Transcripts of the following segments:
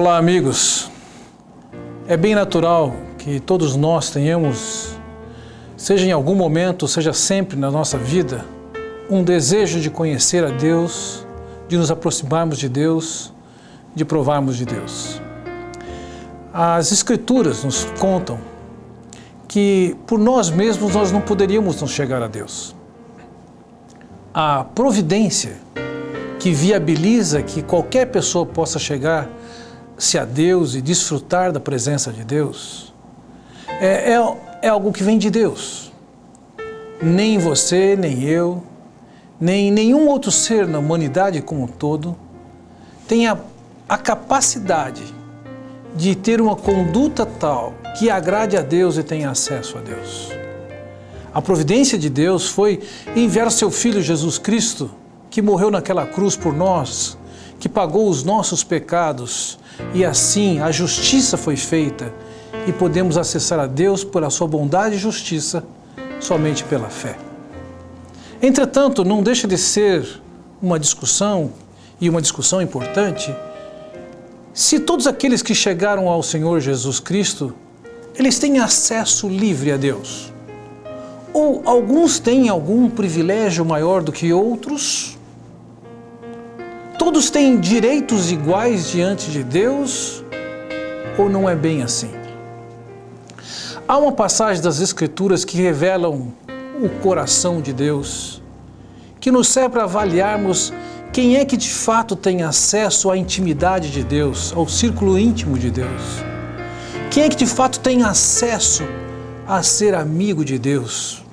Olá, amigos. É bem natural que todos nós tenhamos, seja em algum momento, seja sempre na nossa vida, um desejo de conhecer a Deus, de nos aproximarmos de Deus, de provarmos de Deus. As Escrituras nos contam que por nós mesmos nós não poderíamos nos chegar a Deus. A providência que viabiliza que qualquer pessoa possa chegar-se a Deus e desfrutar da presença de Deus é algo que vem de Deus. Nem você, nem eu, nem nenhum outro ser na humanidade como um todo tem a capacidade de ter uma conduta tal que agrade a Deus e tenha acesso a Deus. A providência de Deus foi enviar seu Filho Jesus Cristo, que morreu naquela cruz por nós, que pagou os nossos pecados, e assim a justiça foi feita e podemos acessar a Deus por a sua bondade e justiça somente pela fé. Entretanto, não deixa de ser uma discussão, e uma discussão importante, se todos aqueles que chegaram ao Senhor Jesus Cristo, eles têm acesso livre a Deus. Ou alguns têm algum privilégio maior do que outros? Todos têm direitos iguais diante de Deus? Ou não é bem assim? Há uma passagem das Escrituras que revelam o coração de Deus, que nos serve para avaliarmos quem é que de fato tem acesso à intimidade de Deus, ao círculo íntimo de Deus. Quem é que de fato tem acesso a ser amigo de Deus,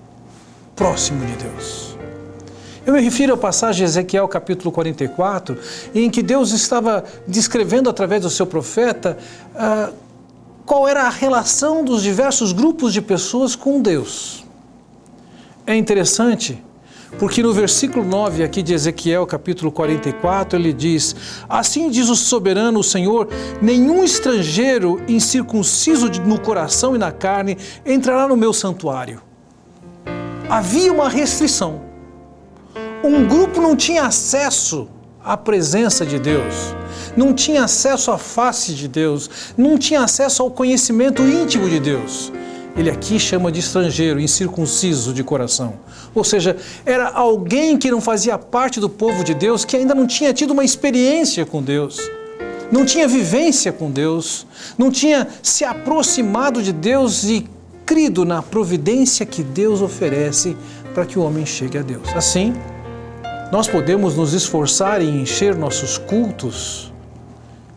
próximo de Deus. Eu me refiro à passagem de Ezequiel capítulo 44, em que Deus estava descrevendo através do seu profeta qual era a relação dos diversos grupos de pessoas com Deus. É interessante, porque no versículo 9 aqui de Ezequiel capítulo 44, ele diz: assim diz o soberano, o Senhor, nenhum estrangeiro incircunciso no coração e na carne entrará no meu santuário. Havia uma restrição. Um grupo não tinha acesso à presença de Deus, não tinha acesso à face de Deus, não tinha acesso ao conhecimento íntimo de Deus. Ele aqui chama de estrangeiro, incircunciso de coração. Ou seja, era alguém que não fazia parte do povo de Deus, que ainda não tinha tido uma experiência com Deus, não tinha vivência com Deus, não tinha se aproximado de Deus e crido na providência que Deus oferece para que o homem chegue a Deus. Assim, nós podemos nos esforçar em encher nossos cultos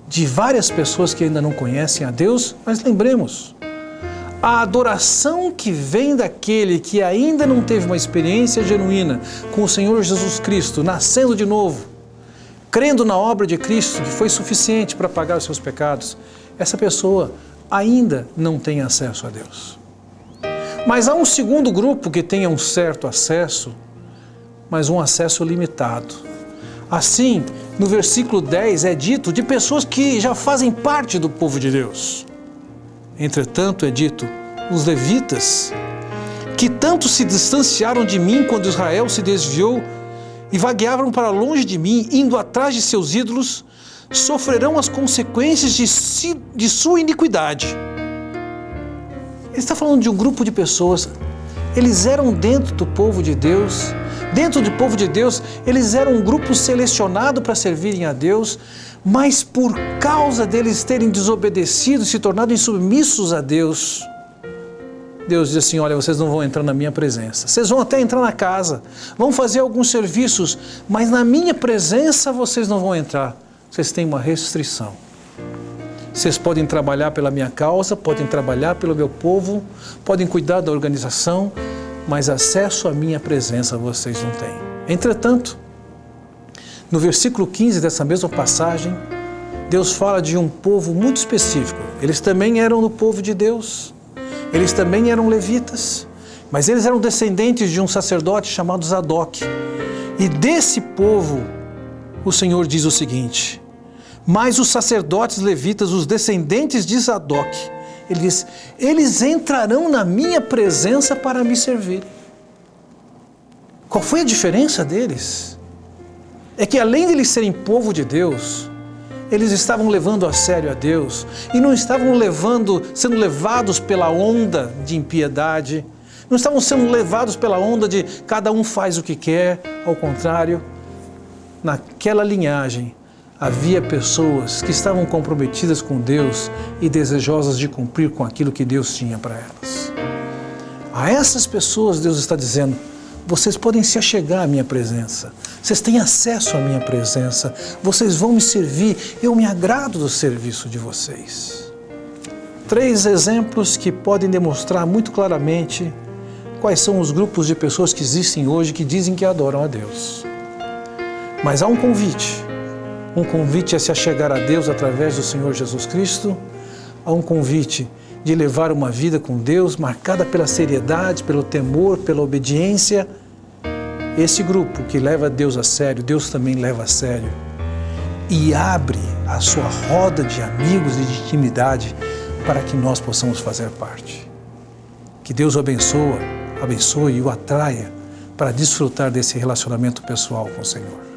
de várias pessoas que ainda não conhecem a Deus, mas lembremos, a adoração que vem daquele que ainda não teve uma experiência genuína com o Senhor Jesus Cristo, nascendo de novo, crendo na obra de Cristo, que foi suficiente para pagar os seus pecados, essa pessoa ainda não tem acesso a Deus. Mas há um segundo grupo que tenha um certo acesso, mas um acesso limitado. Assim, no versículo 10 é dito de pessoas que já fazem parte do povo de Deus. Entretanto, é dito, os levitas, que tanto se distanciaram de mim quando Israel se desviou e vagueavam para longe de mim, indo atrás de seus ídolos, sofrerão as consequências de sua iniquidade. Ele está falando de um grupo de pessoas, eles eram dentro do povo de Deus, eles eram um grupo selecionado para servirem a Deus, mas por causa deles terem desobedecido, se tornado insubmissos a Deus, Deus diz assim: olha, vocês não vão entrar na minha presença. Vocês vão até entrar na casa, vão fazer alguns serviços, mas na minha presença vocês não vão entrar. Vocês têm uma restrição. Vocês podem trabalhar pela minha causa, podem trabalhar pelo meu povo, podem cuidar da organização, mas acesso à minha presença vocês não têm. Entretanto, no versículo 15 dessa mesma passagem, Deus fala de um povo muito específico. Eles também eram do povo de Deus, eles também eram levitas, mas eles eram descendentes de um sacerdote chamado Zadok. E desse povo, o Senhor diz o seguinte: mas os sacerdotes levitas, os descendentes de Zadok, ele diz, eles entrarão na minha presença para me servir. Qual foi a diferença deles? É que além de eles serem povo de Deus, eles estavam levando a sério a Deus e não estavam sendo levados pela onda de impiedade, não estavam sendo levados pela onda de cada um faz o que quer. Ao contrário, naquela linhagem havia pessoas que estavam comprometidas com Deus e desejosas de cumprir com aquilo que Deus tinha para elas. A essas pessoas Deus está dizendo: vocês podem se achegar à minha presença, vocês têm acesso à minha presença, vocês vão me servir, eu me agrado do serviço de vocês. 3 exemplos que podem demonstrar muito claramente quais são os grupos de pessoas que existem hoje que dizem que adoram a Deus. Mas há um convite a se achegar a Deus através do Senhor Jesus Cristo, há um convite de levar uma vida com Deus marcada pela seriedade, pelo temor, pela obediência. Esse grupo que leva Deus a sério, Deus também leva a sério e abre a sua roda de amigos e de intimidade para que nós possamos fazer parte. Que Deus o abençoe e o atraia para desfrutar desse relacionamento pessoal com o Senhor.